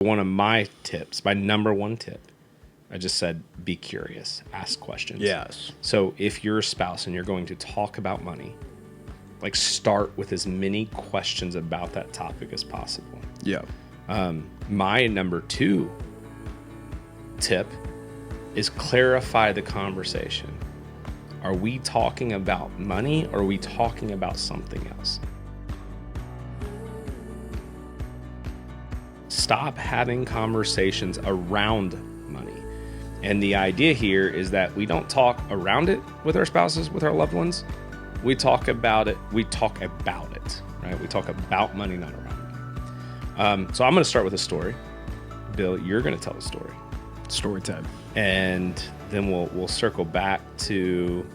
One of my tips, my number one tip, I just said, be curious, ask questions. Yes. So if you're a spouse and you're going to talk about money, like start with as many questions about that topic as possible. Yeah. My number two tip is clarify the conversation. Are we talking about money or are we talking about something else? Stop having conversations around money. And the idea here is that we don't talk around it with our spouses, with our loved ones. We talk about it. We talk about it, right? We talk about money, not around it. So I'm going to start with a story. Bill, you're going to tell a story. Story time. And then we'll circle back to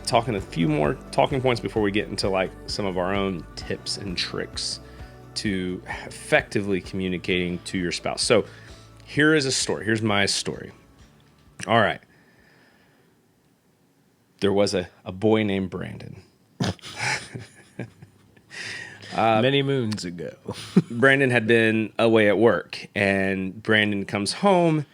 talking a few more talking points before we get into like some of our own tips and tricks to effectively communicating to your spouse. So here is a story. Here's my story. All right. There was a boy named Brandon. Many moons ago. Brandon had been away at work, and Brandon comes home,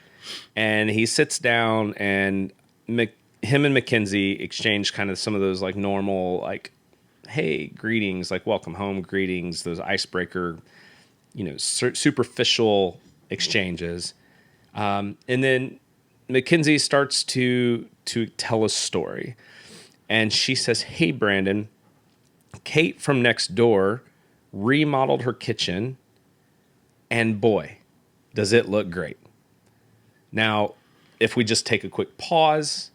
and he sits down, and him and Mackenzie exchange kind of some of those like normal, like, hey, greetings, like welcome home greetings, those icebreaker, superficial exchanges. And then Mackenzie starts to tell a story. And she says, hey, Brandon, Kate from next door remodeled her kitchen. And boy, does it look great. Now, if we just take a quick pause,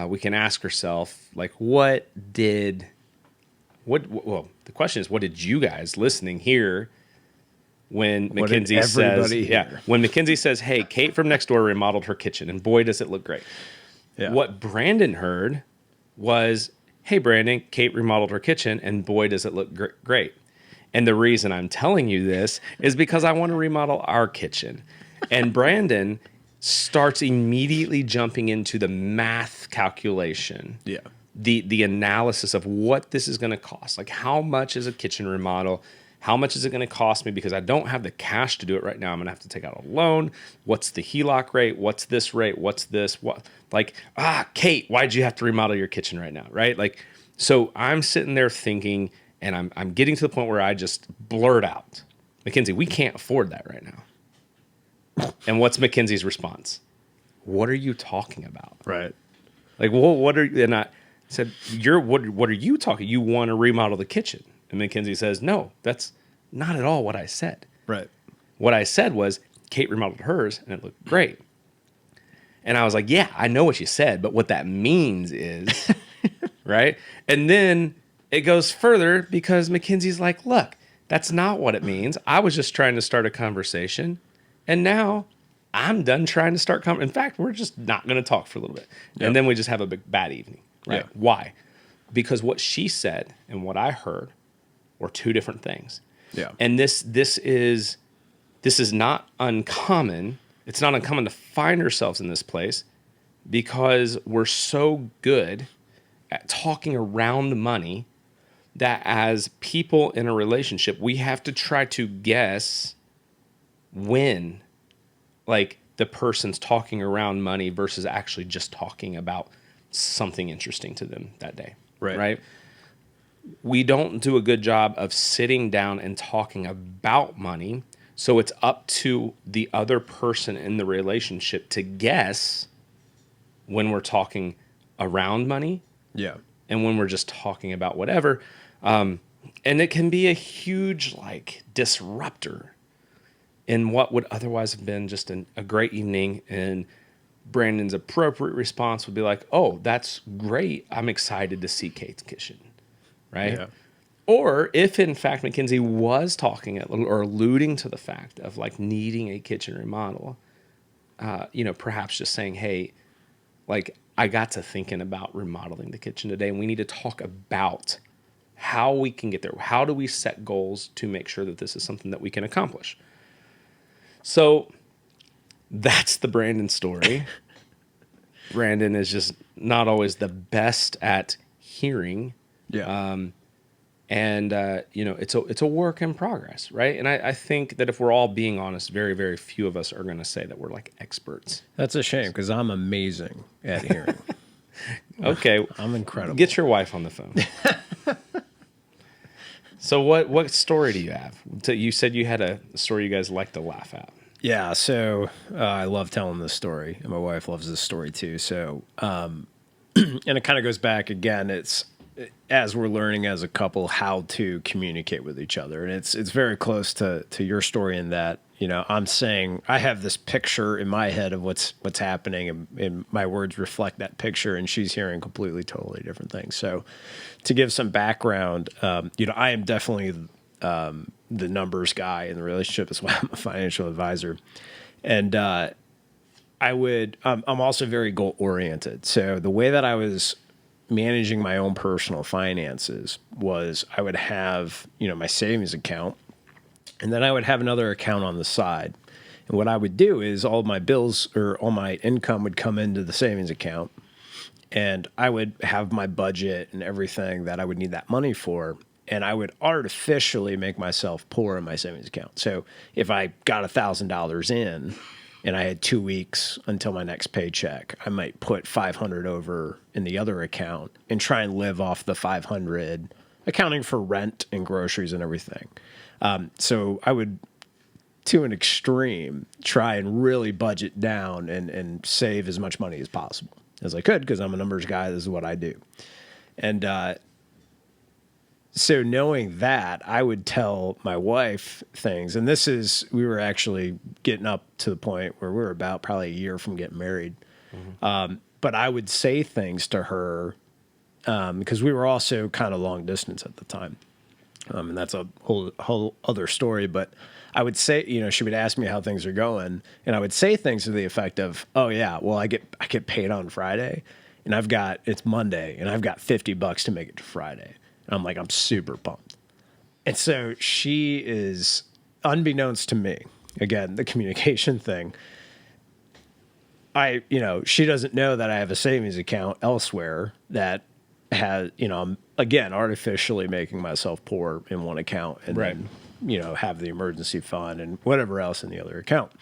we can ask ourselves, like, well, the question is, what did you guys listening hear when Mackenzie says, when Mackenzie says, hey, Kate from next door remodeled her kitchen, and boy, does it look great. Yeah. What Brandon heard was, hey, Brandon, Kate remodeled her kitchen, and boy, does it look great. And the reason I'm telling you this is because I want to remodel our kitchen. And Brandon starts immediately jumping into the math calculation. Yeah. The analysis of what this is going to cost. Like, how much is a kitchen remodel? How much is it going to cost me? Because I don't have the cash to do it right now. I'm going to have to take out a loan. What's the HELOC rate? What's this rate? What's this? What? Like, Kate, why'd you have to remodel your kitchen right now? Right? Like, so I'm sitting there thinking, and I'm getting to the point where I just blurt out, Mackenzie, we can't afford that right now. And what's Mackenzie's response? What are you talking about? Right. Like, well, what are, and I said, what are you talking? You want to remodel the kitchen? And Mackenzie says, no, that's not at all what I said. Right. What I said was, Kate remodeled hers and it looked great. And I was like, yeah, I know what you said, but what that means is, right? And then it goes further because Mackenzie's like, look, that's not what it means. I was just trying to start a conversation. And now I'm done trying to start. In fact, we're just not going to talk for a little bit. Yep. And then we just have a big bad evening. Right? Yeah. Why? Because what she said and what I heard were two different things. Yeah. And this is not uncommon. It's not uncommon to find ourselves in this place because we're so good at talking around money that as people in a relationship, we have to try to guess when, like, the person's talking around money versus actually just talking about something interesting to them that day. Right? We don't do a good job of sitting down and talking about money. So it's up to the other person in the relationship to guess when we're talking around money. Yeah. And when we're just talking about whatever. And it can be a huge, like, disruptor in what would otherwise have been just a great evening. And Brandon's appropriate response would be like, oh, that's great. I'm excited to see Kate's kitchen. Right? Yeah. Or if, in fact, Mackenzie was talking or alluding to the fact of, like, needing a kitchen remodel, perhaps just saying, hey, like, I got to thinking about remodeling the kitchen today, and we need to talk about how we can get there. How do we set goals to make sure that this is something that we can accomplish? So that's the Brandon story. Brandon is just not always the best at hearing. Yeah. And it's a work in progress, right? And I think that if we're all being honest, very, very few of us are going to say that we're like experts. That's a shame because I'm amazing at hearing. Okay, I'm incredible. Get your wife on the phone. So what story do you have? So you said you had a story you guys like to laugh at. Yeah, so I love telling this story, and my wife loves this story too. So, and it kind of goes back again. It's as we're learning as a couple how to communicate with each other, and it's very close to your story in that I'm saying I have this picture in my head of what's happening, and my words reflect that picture, and she's hearing completely, totally different things. So, to give some background, I am definitely the numbers guy in the relationship as well. I'm a financial advisor. And I'm also very goal oriented. So the way that I was managing my own personal finances was I would have, my savings account, and then I would have another account on the side. And what I would do is all my bills or all my income would come into the savings account, and I would have my budget and everything that I would need that money for. And I would artificially make myself poor in my savings account. So if I got $1,000 in and I had 2 weeks until my next paycheck, I might put 500 over in the other account and try and live off the 500, accounting for rent and groceries and everything. So I would, to an extreme, try and really budget down and save as much money as possible as I could, because I'm a numbers guy. This is what I do. And so knowing that, I would tell my wife things, and we were actually getting up to the point where we were about probably a year from getting married. Mm-hmm. But I would say things to her because we were also kind of long distance at the time. And that's a whole other story. But I would say, she would ask me how things are going, and I would say things to the effect of, "Oh yeah, well I get paid on Friday, and it's Monday, and I've got $50 to make it to Friday." And I'm like, I'm super pumped. And so she is, unbeknownst to me, again, the communication thing. She doesn't know that I have a savings account elsewhere that has, I'm again artificially making myself poor in one account, and right. then, have the emergency fund and whatever else in the other account.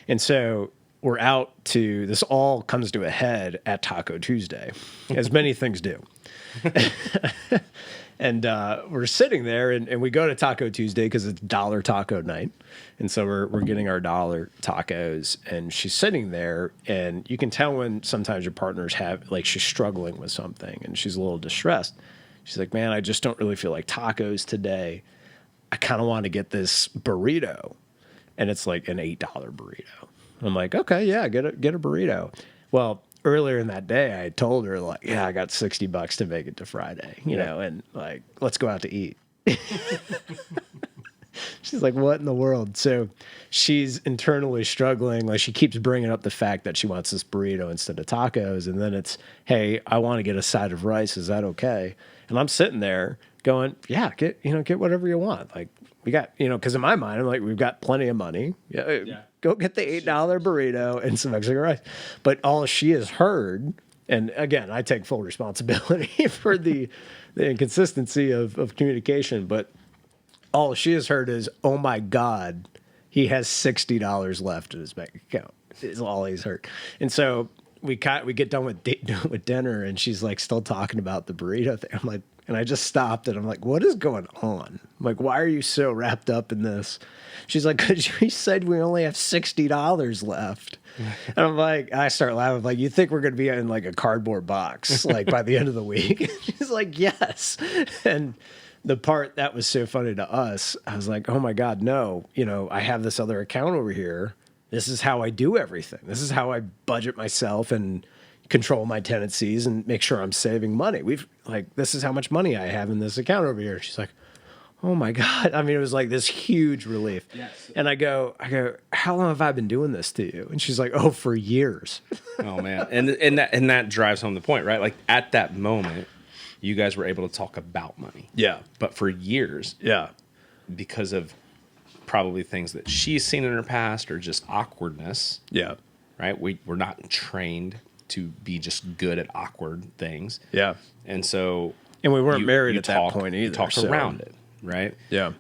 And so this all comes to a head at Taco Tuesday, as many things do. And we're sitting there, and we go to Taco Tuesday because it's dollar taco night. And so we're getting our dollar tacos, and she's sitting there, and you can tell when sometimes your partners she's struggling with something and she's a little distressed. She's like, "Man, I just don't really feel like tacos today. I kind of want to get this burrito." And it's like an $8 burrito. I'm like, "Okay, yeah, get a burrito." Well, earlier in that day, I told her, like, "Yeah, I got $60 to make it to Friday, and like, let's go out to eat." She's like, "What in the world?" So she's internally struggling. Like, she keeps bringing up the fact that she wants this burrito instead of tacos. And then it's, "Hey, I want to get a side of rice. Is that okay?" And I'm sitting there going, "Yeah, get whatever you want." Like, we got, because in my mind, I'm like, we've got plenty of money. Yeah. Go get the $8 burrito and some Mexican rice. But all she has heard, and again, I take full responsibility for the inconsistency of communication, but all she has heard is, "Oh my God, he has $60 left in his bank account," is all he's heard. And so we get done with dinner, and she's like still talking about the burrito thing. I'm like, and I just stopped, and I'm like, "What is going on? I'm like, why are you so wrapped up in this?" She's like, "Because you said we only have $60 left." And I'm like, I start laughing. Like, "You think we're going to be in like a cardboard box like by the end of the week?" She's like, "Yes." And the part that was so funny to us, I was like, "Oh my God, no. I have this other account over here. This is how I do everything. This is how I budget myself and control my tendencies and make sure I'm saving money. This is how much money I have in this account over here." She's like, "Oh my God." I mean, it was like this huge relief. Yes. And I go, "How long have I been doing this to you?" And she's like, "Oh, for years." Oh man. And that drives home the point, right? Like, at that moment, you guys were able to talk about money. Yeah. But for years, yeah, because of probably things that she's seen in her past or just awkwardness. Yeah. Right? We're not trained to be just good at awkward things. Yeah. And so And we weren't married you at talk, that point either. you talk so, around it, right? Yeah.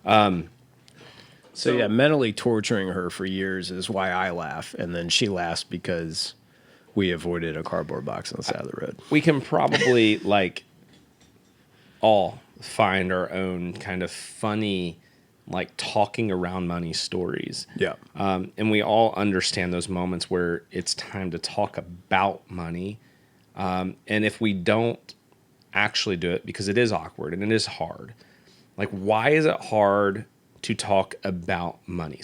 So yeah, mentally torturing her for years is why I laugh, and then she laughs because we avoided a cardboard box on the side of the road. We can probably like all find our own kind of funny, like talking around money stories. Yeah. And we all understand those moments where it's time to talk about money. And if we don't actually do it, because it is awkward and it is hard, like, why is it hard to talk about money?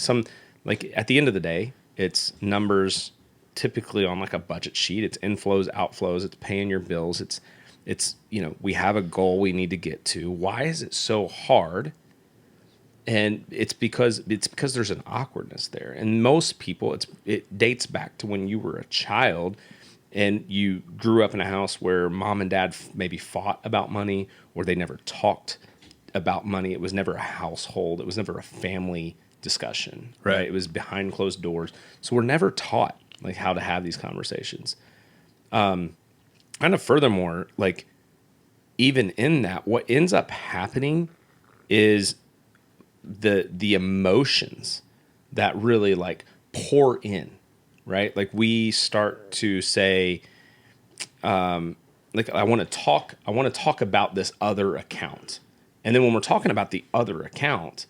Like, at the end of the day, it's numbers typically on like a budget sheet. It's inflows, outflows, it's paying your bills. It's, we have a goal we need to get to. Why is it so hard? And it's because there's an awkwardness there. And most people, it dates back to when you were a child and you grew up in a house where mom and dad maybe fought about money, or they never talked about money. It was never a household. It was never a family discussion, right? It was behind closed doors. So we're never taught like how to have these conversations. Kind of furthermore, like, even in that, what ends up happening is the emotions that really like pour in, right? Like, we start to say, like, I want to talk about this other account. And then when we're talking about the other account,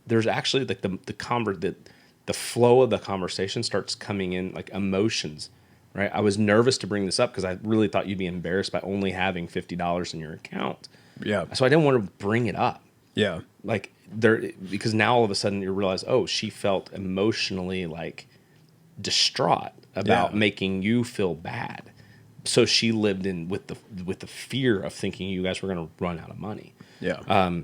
there's actually like the flow of the conversation starts coming in, like emotions, right? I was nervous to bring this up because I really thought you'd be embarrassed by only having $50 in your account. Yeah. So I didn't want to bring it up. Yeah. Like, because now all of a sudden you realize, oh, she felt emotionally like distraught about making you feel bad. So she lived with the fear of thinking you guys were going to run out of money. Yeah.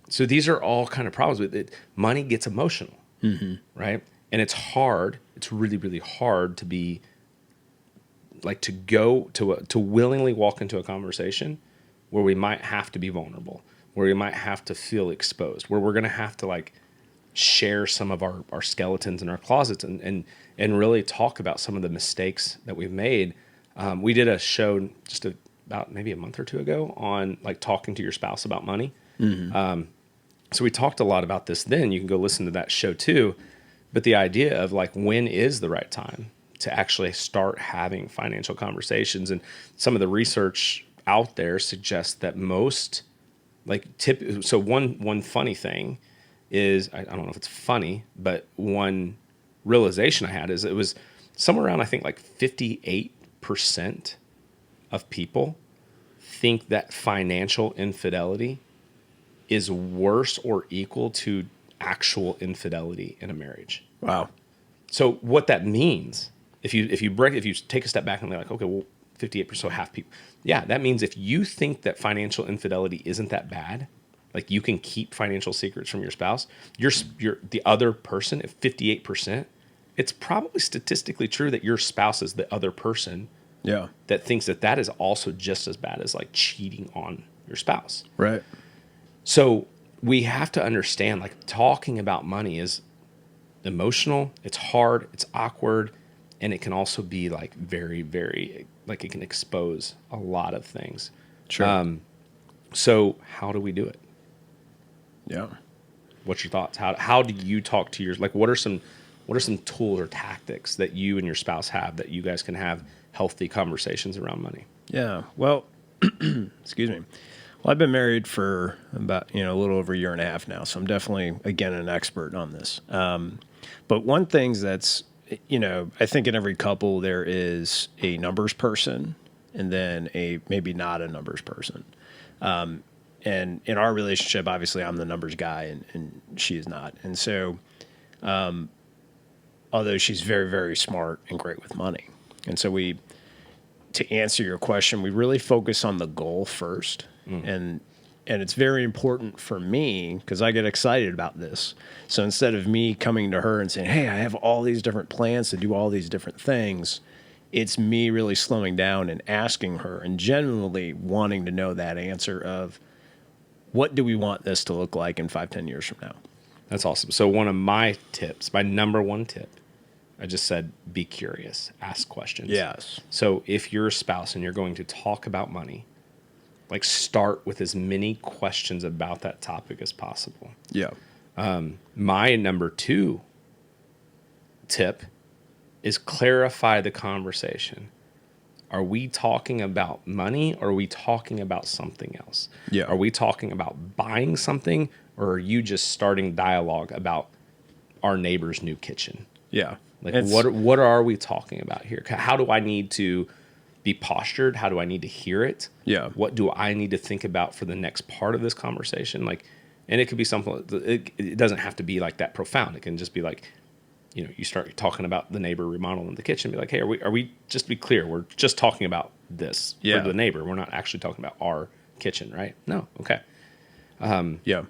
So these are all kind of problems with it. Money gets emotional, right? And it's hard. It's really, really hard to be like, to go to willingly walk into a conversation where we might have to be vulnerable, where we might have to feel exposed, where we're going to have to like share some of our skeletons in our closets and really talk about some of the mistakes that we've made. We did a show just about maybe a month or two ago on like talking to your spouse about money. So we talked a lot about this then. You can go listen to that show too. But the idea of like, when is the right time to actually start having financial conversations? And some of the research out there suggests that most so one funny thing is, I don't know if it's funny, but one realization I had is it was somewhere around, I think, like 58% of people think that financial infidelity is worse or equal to actual infidelity in a marriage. Wow. So what that means, if you take a step back and be like, okay, well, 58%, so half people. Yeah, that means if you think that financial infidelity isn't that bad, like you can keep financial secrets from your spouse, you're the other person at 58%, it's probably statistically true that your spouse is the other person that thinks that is also just as bad as like cheating on your spouse. Right. So we have to understand, like, talking about money is emotional, it's hard, it's awkward, and it can also be like very, very, like, it can expose a lot of things. Sure. So how do we do it? Yeah. What's your thoughts? How do you talk to your, like, what are some tools or tactics that you and your spouse have that you guys can have healthy conversations around money? Yeah. Well, excuse me. Well, I've been married for about, a little over a year and a half now. So I'm definitely, again, an expert on this. But one thing that's, I think in every couple there is a numbers person and then a maybe not a numbers person. And in our relationship, obviously I'm the numbers guy and she is not. And so, although she's very, very smart and great with money. And so to answer your question, we really focus on the goal first. And it's very important for me because I get excited about this. So instead of me coming to her and saying, hey, I have all these different plans to do all these different things, it's me really slowing down and asking her and genuinely wanting to know that answer of what do we want this to look like in 5-10 years from now? That's awesome. So one of my tips, my number one tip, I just said, be curious, ask questions. Yes. So if you're a spouse and you're going to talk about money, like start with as many questions about that topic as possible. Yeah. My number 2 tip is clarify the conversation. Are we talking about money, or are we talking about something else? Yeah. Are we talking about buying something, or are you just starting dialogue about our neighbor's new kitchen? Yeah. Like, what are we talking about here? How do I need to be postured? How do I need to hear it? Yeah. What do I need to think about for the next part of this conversation? Like, and it could be something, it doesn't have to be like that profound. It can just be like, you start talking about the neighbor remodeling the kitchen, be like, hey, are we just to be clear, we're just talking about this for the neighbor. We're not actually talking about our kitchen, right? No. Okay. Yeah.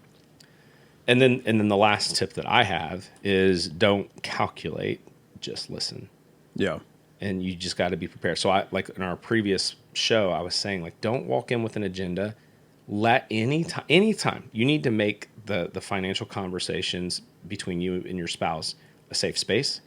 And then the last tip that I have is don't calculate, just listen. Yeah. And you just got to be prepared. So I, like in our previous show, I was saying, like, don't walk in with an agenda. Let anytime you need to make the financial conversations between you and your spouse a safe space.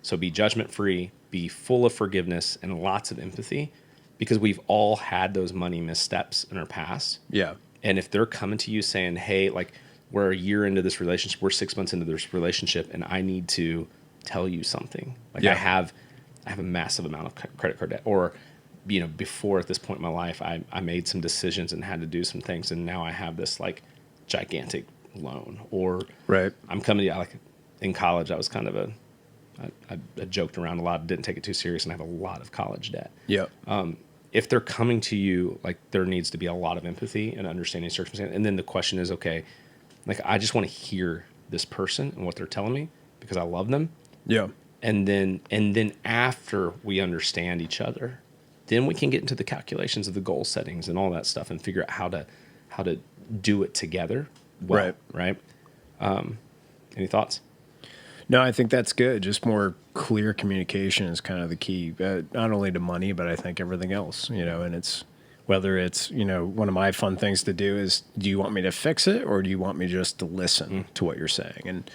So be judgment free, be full of forgiveness and lots of empathy, because we've all had those money missteps in our past. Yeah. And if they're coming to you saying, hey, like, we're a year into this relationship, we're 6 months into this relationship, and I need to tell you something. Like, I have a massive amount of credit card debt, or, before at this point in my life, I made some decisions and had to do some things, and now I have this like gigantic loan. Or Right. I'm coming to, like, in college, I was kind of I joked around a lot, didn't take it too serious, and I have a lot of college debt. Yeah. If they're coming to you, like, there needs to be a lot of empathy and understanding circumstance. And then the question is, okay, like, I just want to hear this person and what they're telling me because I love them. Yeah. And then after we understand each other, then we can get into the calculations of the goal settings and all that stuff and figure out how to do it together. Well, right. Any thoughts? No, I think that's good. Just more clear communication is kind of the key, not only to money, but I think everything else, and it's whether it's, one of my fun things to do is, do you want me to fix it, or do you want me just to listen to what you're saying? And,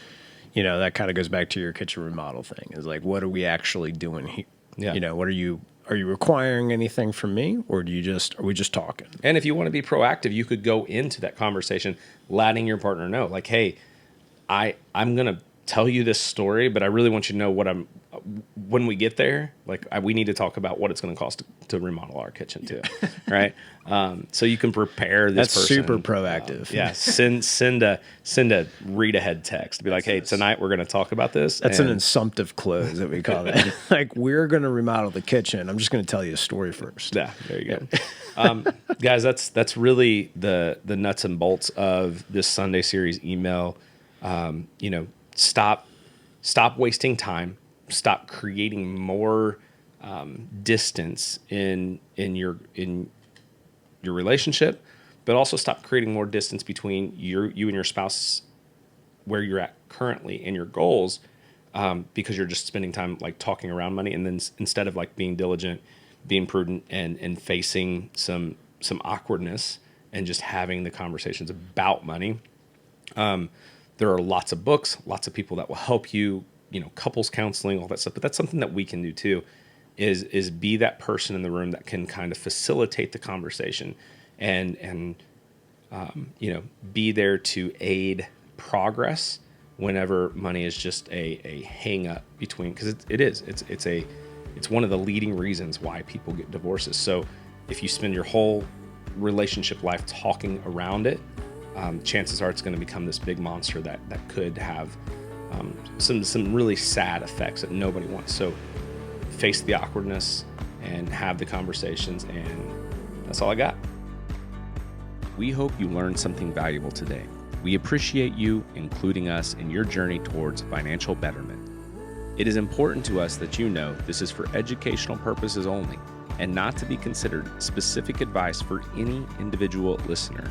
that kind of goes back to your kitchen remodel thing, is like, what are we actually doing here? Yeah. What are you requiring anything from me, or are we just talking? And if you want to be proactive, you could go into that conversation letting your partner know, like, hey, I'm going to tell you this story, but I really want you to know when we get there, like, we need to talk about what it's going to cost to remodel our kitchen too. Right. So you can prepare this That's person. super proactive. Yeah. Send a read ahead text. Be like, hey, tonight we're going to talk about this. That's an insumptive close that we call that. Like, we're going to remodel the kitchen. I'm just going to tell you a story first. Yeah. There you go. Guys, that's really the nuts and bolts of this Sunday series email. Stop wasting time. Stop creating more distance in your relationship, but also stop creating more distance between you and your spouse, where you're at currently, and your goals, because you're just spending time like talking around money, and then instead of like being diligent, being prudent, and facing some awkwardness and just having the conversations about money. There are lots of books, lots of people that will help you, couples counseling, all that stuff. But that's something that we can do too, is be that person in the room that can kind of facilitate the conversation and be there to aid progress whenever money is just a hang up between, because it's one of the leading reasons why people get divorces. So if you spend your whole relationship life talking around it, chances are it's going to become this big monster that could have some really sad effects that nobody wants. So face the awkwardness and have the conversations, and that's all I got. We hope you learned something valuable today. We appreciate you including us in your journey towards financial betterment. It is important to us that you know this is for educational purposes only, and not to be considered specific advice for any individual listener.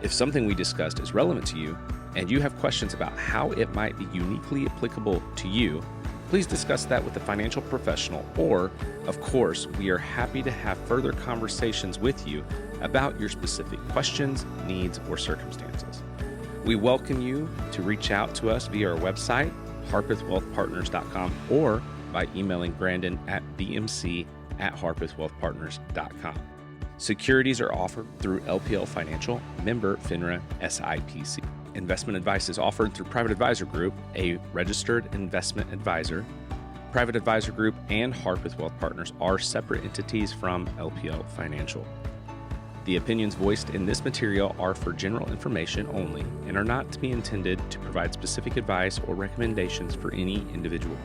If something we discussed is relevant to you, and you have questions about how it might be uniquely applicable to you, please discuss that with a financial professional, or, of course, we are happy to have further conversations with you about your specific questions, needs, or circumstances. We welcome you to reach out to us via our website, harpethwealthpartners.com, or by emailing Brandon at bmc@harpethwealthpartners.com. Securities are offered through LPL Financial, member FINRA SIPC. Investment advice is offered through Private Advisor Group, a registered investment advisor. Private Advisor Group and Harpeth Wealth Partners are separate entities from LPL Financial. The opinions voiced in this material are for general information only and are not to be intended to provide specific advice or recommendations for any individual.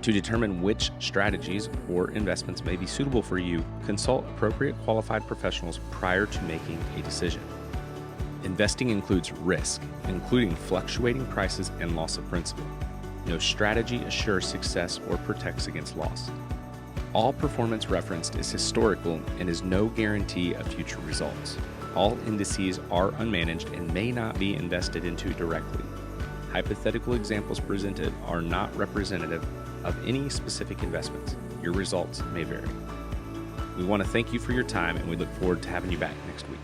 To determine which strategies or investments may be suitable for you, consult appropriate qualified professionals prior to making a decision. Investing includes risk, including fluctuating prices and loss of principal. No strategy assures success or protects against loss. All performance referenced is historical and is no guarantee of future results. All indices are unmanaged and may not be invested into directly. Hypothetical examples presented are not representative of any specific investments. Your results may vary. We want to thank you for your time, and we look forward to having you back next week.